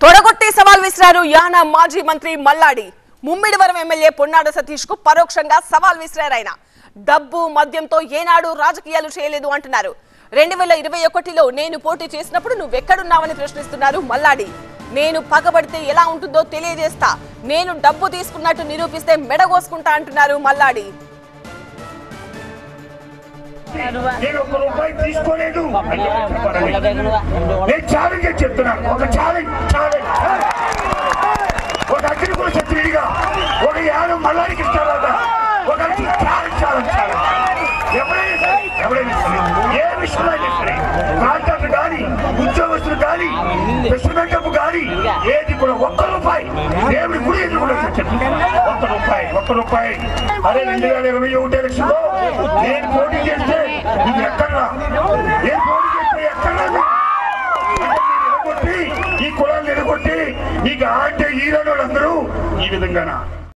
తొడగొట్టి సవాల్ విసిరారు యానా మాజీ మంత్రి మల్లాడి. ముమ్మిడివరం ఎమ్మెల్యే పొన్నాడ సతీష్ కు పరోక్షంగా సవాల్ విసిరారాయన. డబ్బు మద్యంతో ఏనాడు రాజకీయాలు చేయలేదు అంటున్నారు. 2021లో నేను పోటీ చేసినప్పుడు నువ్వెక్కడున్నావని ప్రశ్నిస్తున్నారు మల్లాడి. నేను పగబడితే ఎలా ఉంటుందో తెలియజేస్తా, నేను డబ్బు తీసుకున్నట్టు నిరూపిస్తే మెడగోసుకుంటా అంటున్నారు మల్లాడి. నేను ఒక రూపాయి తీసుకోలేదు. నేను ఛాలెంజ్ చెప్తున్నాను, ఒక ఛాలెంజ్ ఒక అగ్నికుల క్షత్రియుడిగా ఒక యానం మల్లాడికి ఇస్తారా? ఒక ఏ విషయంలో కాంట్రాక్టర్ కానీ ఉద్యోగస్తులు కానీ వెస్ట్మెంటప్ కానీ ఏది కూడా ఒక్క రూపాయి దేవుడి గుడి ఎదుర్కొనే ఒక్క రూపాయి. అదే 2021 ఎలక్షన్ లో నేను పోటీ చేస్తే ఇది ఎక్కడా, నేను పోటీ చేస్తే ఎక్కడా ఈ కులాన్ని ఎడగొట్టి నీకు అంటే ఈ రోజు అందరూ ఈ విధంగానా